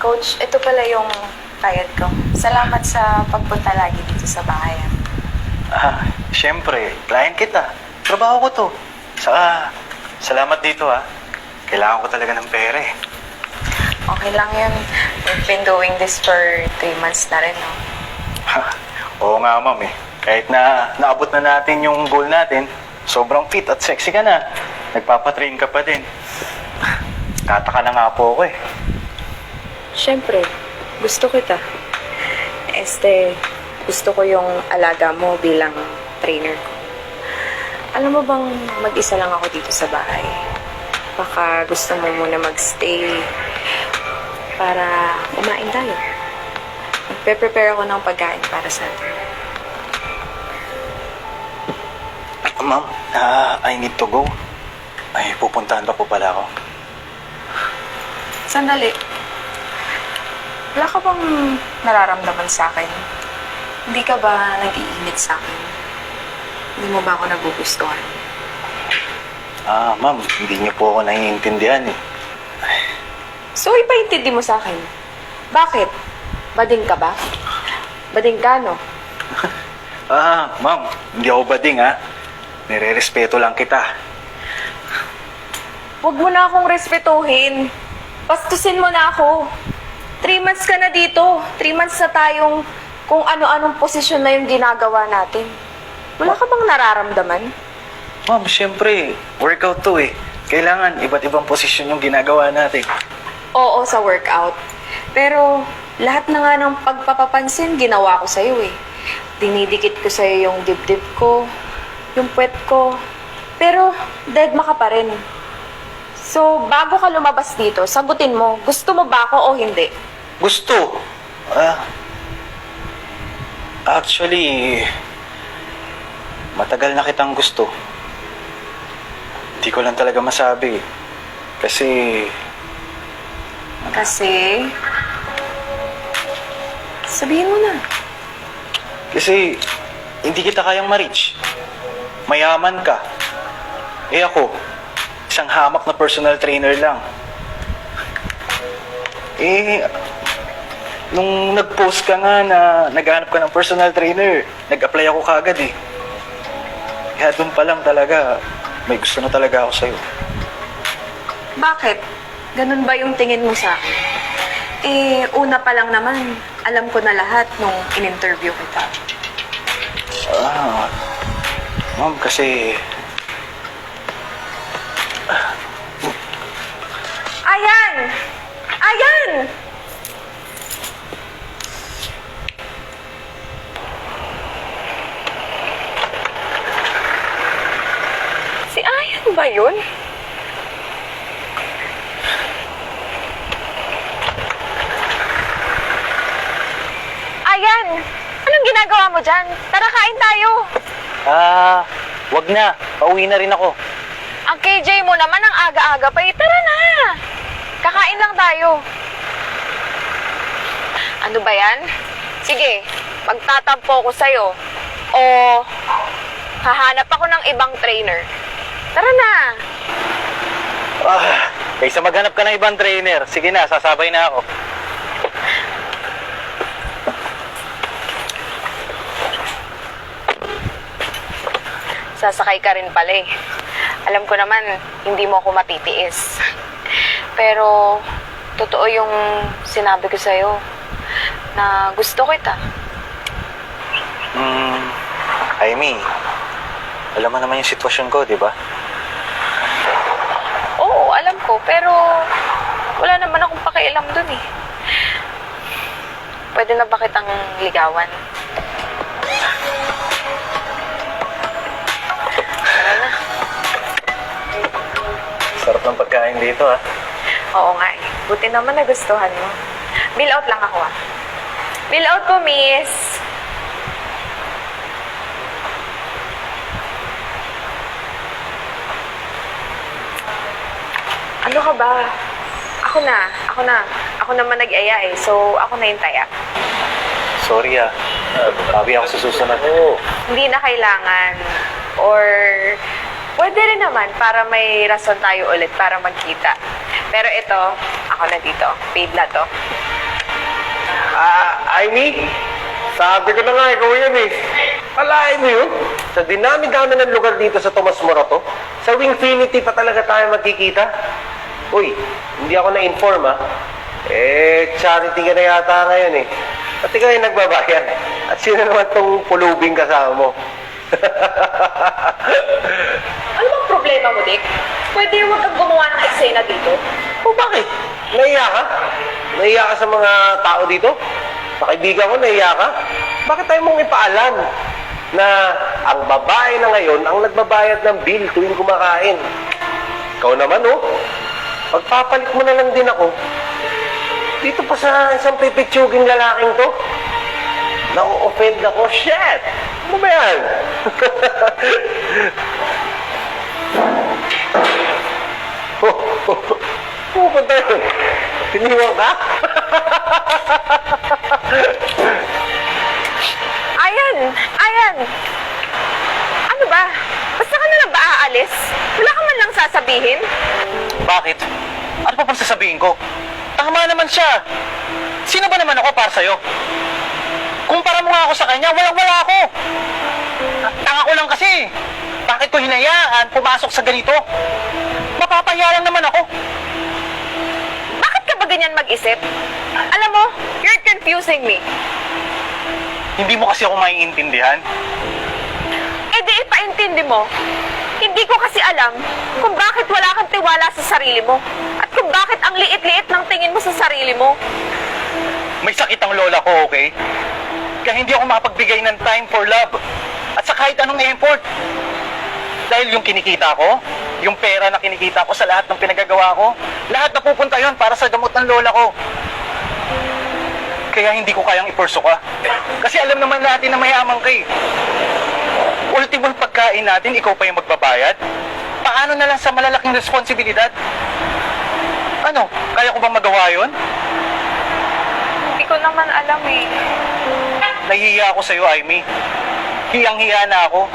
Coach, ito pala yung bayad ko. Salamat sa pagpunta lagi dito sa bahay. Siyempre, client kita. Trabaho ko to. Saka, salamat dito Kailangan ko talaga ng pera eh. Okay lang yun. We've been doing this for 3 months na rin, no? Oo nga, ma'am eh. Kahit na naabot na natin yung goal natin, sobrang fit at sexy ka na. Nagpapatrain ka pa din. Tataka na nga po ako eh. Siyempre, gusto kita. Gusto ko yung alaga mo bilang trainer ko. Alam mo bang mag-isa lang ako dito sa bahay? Baka gusto mo muna magstay para kumain tayo. Magpe-prepare ako ng pagkain para sa atin. Ma'am, I need to go. Ay, pupuntahan pa po pala ako. Sandali. Wala ka bang nararamdaman sa akin? Hindi ka ba nag-iinit sa akin? Hindi mo ba ako nagugustuhan? Ma'am, hindi niyo po ako naiintindihan eh. So, ipaintindi mo sa akin. Bakit? Bading ka ba? Bading ka, no? Ma'am, hindi ako bading Nire-respeto lang kita. Huwag mo na akong respetuhin. Bastusin mo na ako. 3 months ka na dito. 3 months na tayong kung ano-anong posisyon na yung ginagawa natin. Wala ka bang nararamdaman? Ma'am, siyempre, workout to eh. Kailangan iba't ibang posisyon yung ginagawa natin. Oo, sa workout. Pero lahat na nga ng pagpapapansin, ginawa ko sa'yo eh. Dinidikit ko sa'yo yung dibdib ko, yung puwet ko. Pero deadma ka pa rin. So, bago ka lumabas dito, sagutin mo, gusto mo ba ako o hindi? Gusto? Actually, matagal na kitang gusto. Hindi ko lang talaga masabi. Kasi... Sabihin mo na. Kasi, hindi kita kayang ma-reach. Mayaman ka. Eh ako, isang hamak na personal trainer lang. Nung nag-post ka nga na naghanap ka ng personal trainer, nag-apply ako kaagad eh. Kaya doon pa lang talaga, may gusto na talaga ako sa'yo. Bakit? Ganun ba yung tingin mo sa akin? Una pa lang naman, alam ko na lahat nung in-interview kita. Ma'am, kasi... Ayan! Ayan! Si Ayan ba yun? Ayan! Anong ginagawa mo dyan? Tara, kain tayo! Wag na. Pauwi na rin ako. Ang KJ mo naman ang aga-aga pa. Tara na! Kakain lang tayo. Ano ba yan? Sige, magtatampo ko sa'yo. O hahanap ako ng ibang trainer. Tara na! Kaysa maghanap ka ng ibang trainer, sige na, sasabay na ako. Sasakay ka rin pala eh. Alam ko naman, hindi mo ako matitiis. Pero, totoo yung sinabi ko sa'yo na gusto kita. Amy, alam mo naman yung sitwasyon ko, di ba? Oo, alam ko, pero wala naman akong pakialam dun eh. Pwede na ba kitang ligawan? Tara na. Sarap ng pagkain dito, Oo nga eh. Buti naman nagustuhan mo. Bill out lang ako Bill out po, miss. Ano ka ba? Ako naman nag-aya eh. So, ako na yung taya. Sorry bawi ako sa susunod. Hindi na kailangan. Or, pwede rin naman para may rason tayo ulit para magkita. Pero ito, ako na dito. Paid na to. Amy, sabi ko na nga, ikaw yan eh. Alain mo yun, sa dinami-dami ng lugar dito sa Tomas Morato, sa Wingfinity pa talaga tayo magkikita. Uy, hindi ako na-inform ha. Charity ka na yata ngayon eh. Pati kayo nagbabayan. At sino naman tong pulubing kasama mo? Ano bang problema mo, Dick? Pwede huwag kang gumawa ng eksena dito? O bakit? Naiya ka? Naiya ka sa mga tao dito? Sa kaibigan ko, naiya ka? Bakit tayo mong ipaalam na ang babae na ngayon ang nagbabayad ng bill tuwing kumakain? Ikaw naman, oh. Pagpapalit mo na lang din ako. Dito pa sa isang pipitsuging lalaking to. Na-offend ako. Shit! Ano ba yan? Pupunta yun. Tiniwang ka? Ayan. Ano ba? Basta ka na lang ba aalis? Wala ka man lang sasabihin? Bakit? Ano pa pang sasabihin ko? Tama naman siya. Sino ba naman ako para sa'yo? Kumpara mo nga ako sa kanya, walang-wala ako. Tanga ko lang kasi. Bakit ko hinayaan pumasok sa ganito? Mapapahiya lang naman ako. Bakit ka ba ganyan mag-isip? Alam mo, you're confusing me. Hindi mo kasi ako maiintindihan. Eh di ipaintindi mo. Hindi ko kasi alam kung bakit wala kang tiwala sa sarili mo. At kung bakit ang liit-liit ng tingin mo sa sarili mo. May sakit ang lola ko, okay? Kaya hindi ako makapagbigay ng time for love. At sa kahit anong effort. Dahil yung kinikita ko, yung pera na kinikita ko sa lahat ng pinagagawa ko, lahat napupunta yon para sa gamot ng lola ko. Kaya hindi ko kayang ipurso ka. Kasi alam naman natin na mayaman ka eh. Ultimong pagkain natin, ikaw pa yung magbabayad? Paano na lang sa malalaking responsibilidad? Ano, kaya ko bang magawa yon? Hindi ko naman alam eh. Nahihiya ako sa'yo, Amy. Hiyang-hiya na ako.